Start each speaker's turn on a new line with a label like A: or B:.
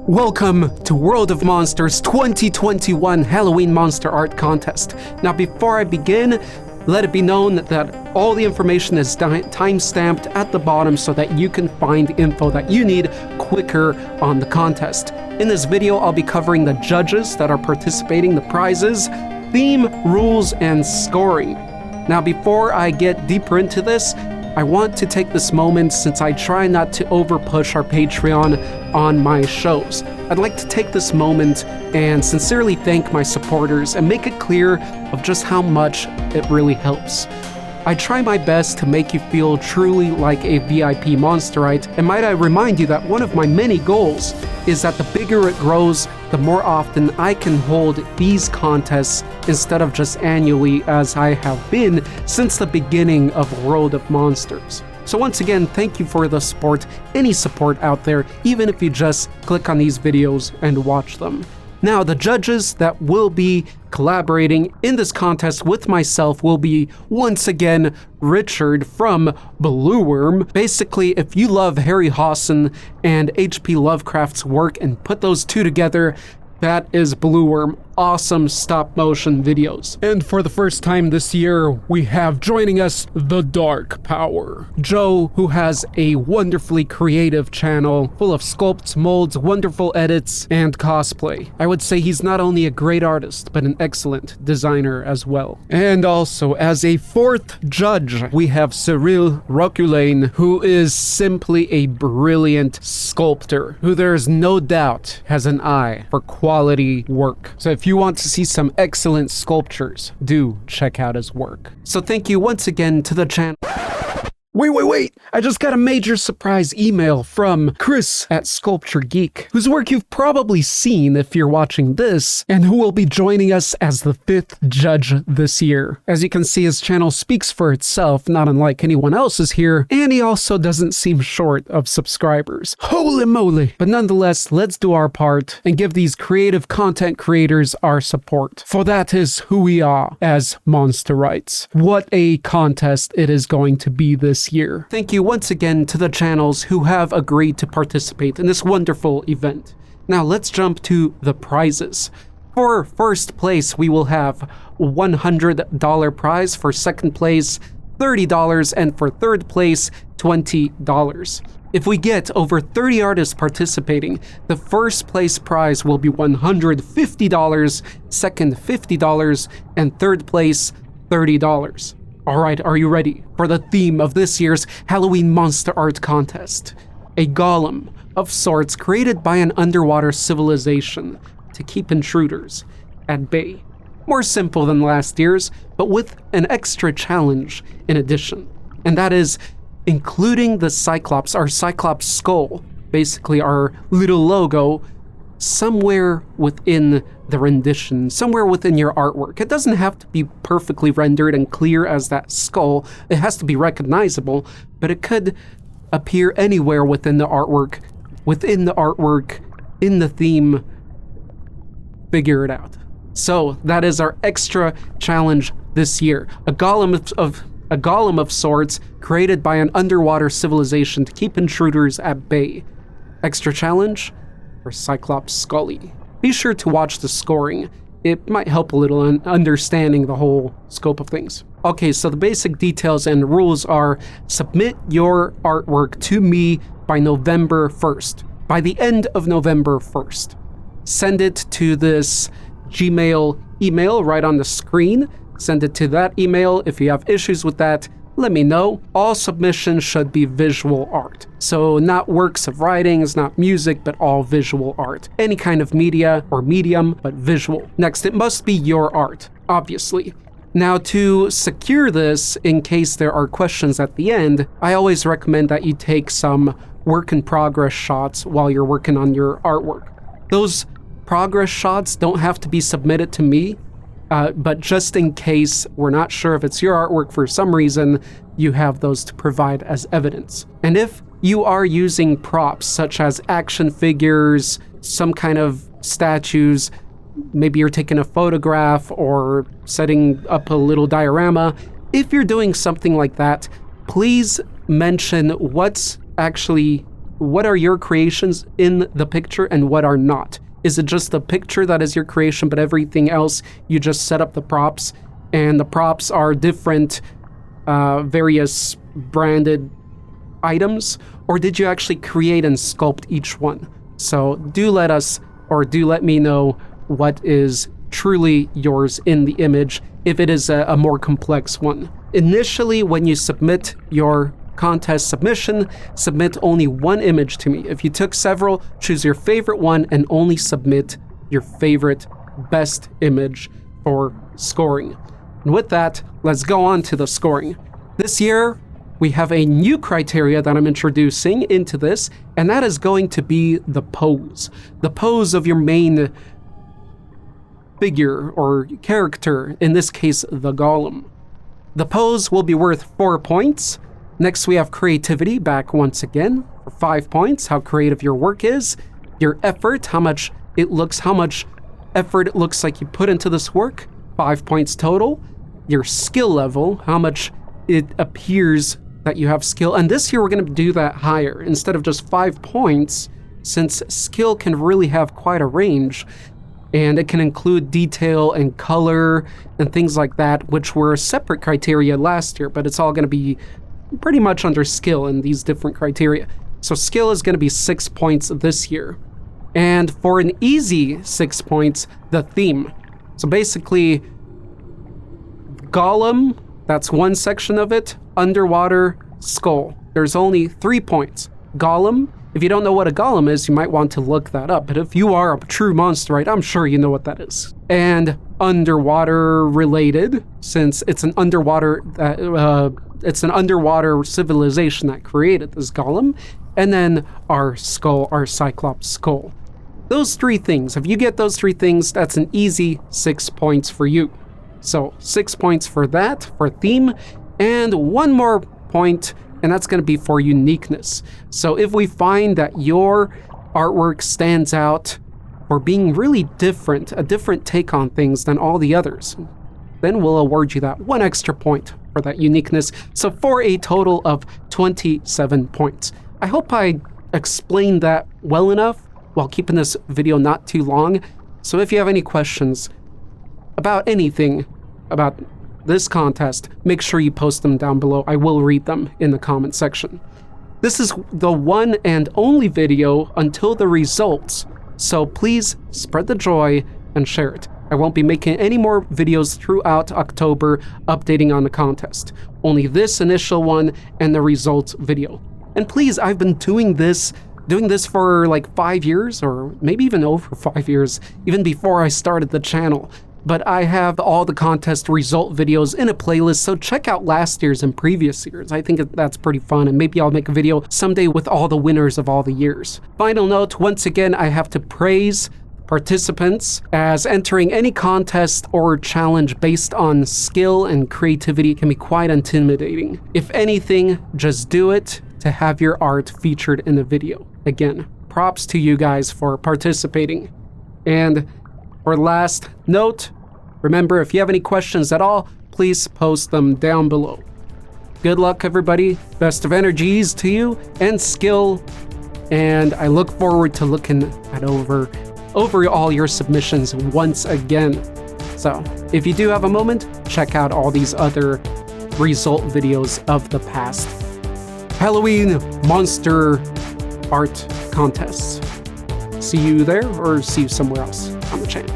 A: Welcome to World of Monsters 2021 Halloween Monster Art Contest. Now before I begin, let it be known that all the information is time-stamped at the bottom so that you can find info that you need quicker on the contest. In this video, I'll be covering the judges that are participating, the prizes, theme, rules, and scoring. Now before I get deeper into this, I want to take this moment, since I try not to over-push our Patreon on my shows. I'd like to take this moment and sincerely thank my supporters and make it clear of just how much it really helps. I try my best to make you feel truly like a VIP monsterite, and might I remind you that one of my many goals is that the bigger it grows, the more often I can hold these contests instead of just annually as I have been since the beginning of World of Monsters. So once again, thank you for the support, any support out there, even if you just click on these videos and watch them. Now, the judges that will be collaborating in this contest with myself will be, once again, Richard from Bluworm. Basically, if you love Harryhausen and H.P. Lovecraft's work and put those two together, that is Bluworm. Awesome stop-motion videos. And for the first time this year, we have joining us the Dark Power, Joe, who has a wonderfully creative channel full of sculpts, molds, wonderful edits, and cosplay. I would say he's not only a great artist, but an excellent designer as well. And also, as a fourth judge, we have Cyril Roquelaine, who is simply a brilliant sculptor, who there is no doubt has an eye for quality work. So if you want to see some excellent sculptures, do check out his work. So thank you once again to the channel. Wait! I just got a major surprise email from Chris at Sculpture Geek, whose work you've probably seen if you're watching this, and who will be joining us as the fifth judge this year. As you can see, his channel speaks for itself, not unlike anyone else's here, and he also doesn't seem short of subscribers. Holy moly! But nonetheless, let's do our part and give these creative content creators our support. For that is who we are as Monsterites. What a contest it is going to be this year. Thank you once again to the channels who have agreed to participate in this wonderful event. Now let's jump to the prizes. For first place, we will have $100 prize, for second place $30, and for third place $20. If we get over 30 artists participating, the first place prize will be $150, second $50, and third place $30. Alright, are you ready for the theme of this year's Halloween Monster Art Contest? A golem of sorts created by an underwater civilization to keep intruders at bay. More simple than last year's, but with an extra challenge in addition. And that is including the Cyclops, our Cyclops skull, basically our little logo, somewhere within the rendition, somewhere within your artwork. It doesn't have to be perfectly rendered and clear as that skull. It has to be recognizable, but it could appear anywhere within the artwork, in the theme. Figure it out. So that is our extra challenge this year. A golem of sorts created by an underwater civilization to keep intruders at bay. Extra challenge for Cyclops Scully. Be sure to watch the scoring. It might help a little in understanding the whole scope of things. Okay, so the basic details and rules are: submit your artwork to me by November 1st. By the end of November 1st. Send it to this Gmail email right on the screen. Send it to that email. If you have issues with that, let me know. All submissions should be visual art. So not works of writings, not music, but all visual art. Any kind of media or medium, but visual. Next, it must be your art, obviously. Now, to secure this, in case there are questions at the end, I always recommend that you take some work in progress shots while you're working on your artwork. Those progress shots don't have to be submitted to me. But just in case we're not sure if it's your artwork for some reason, you have those to provide as evidence. And if you are using props such as action figures, some kind of statues, maybe you're taking a photograph or setting up a little diorama, if you're doing something like that, please mention what's actually, what are your creations in the picture and what are not? Is it just the picture that is your creation, but everything else you just set up the props, and the props are different various branded items? Or did you actually create and sculpt each one? So do let us, or do let me know what is truly yours in the image, if it is a more complex one. Initially, when you submit your contest submission, submit only one image to me. If you took several, choose your favorite one and only submit your favorite best image for scoring. And with that, let's go on to the scoring. This year, we have a new criteria that I'm introducing into this, and that is going to be the pose. The pose of your main figure or character, in this case, the golem. The pose will be worth 4 points. Next, we have creativity, back once again, for 5 points, how creative your work is. Your effort, how much effort it looks like you put into this work, 5 points total. Your skill level, how much it appears that you have skill. And this year, we're going to do that higher. Instead of just 5 points, since skill can really have quite a range, and it can include detail and color and things like that, which were separate criteria last year, but it's all going to be pretty much under skill in these different criteria. So skill is going to be 6 points this year. And for an easy 6 points, the theme. So basically, golem, that's one section of it. Underwater, skull. There's only 3 points. Golem, if you don't know what a golem is, you might want to look that up. But if you are a true monsterite, I'm sure you know what that is. And underwater related, since it's an underwater civilization that created this golem. And then our skull, our cyclops skull. Those 3 things, if you get those 3 things, that's an easy 6 points for you. So 6 points for that, for theme, and 1 more point, and that's going to be for uniqueness. So if we find that your artwork stands out for being really different, a different take on things than all the others, then we'll award you that 1 extra point for that uniqueness. So for a total of 27 points. I hope I explained that well enough while keeping this video not too long. So if you have any questions about anything about this contest, make sure you post them down below. I will read them in the comment section. This is the one and only video until the results, so please spread the joy and share it. I won't be making any more videos throughout October updating on the contest. Only this initial one and the results video. And please, I've been doing this for like 5 years, or maybe even over 5 years, even before I started the channel. But I have all the contest result videos in a playlist, so check out last year's and previous years. I think that's pretty fun, and maybe I'll make a video someday with all the winners of all the years. Final note, once again, I have to praise participants, as entering any contest or challenge based on skill and creativity can be quite intimidating. If anything, just do it to have your art featured in the video. Again, props to you guys for participating. And for last note, remember, if you have any questions at all, please post them down below. Good luck, everybody. Best of energies to you and skill. And I look forward to looking at over all your submissions once again. So if you do have a moment, check out all these other result videos of the past Halloween monster art contests. See you there, or see you somewhere else on the channel.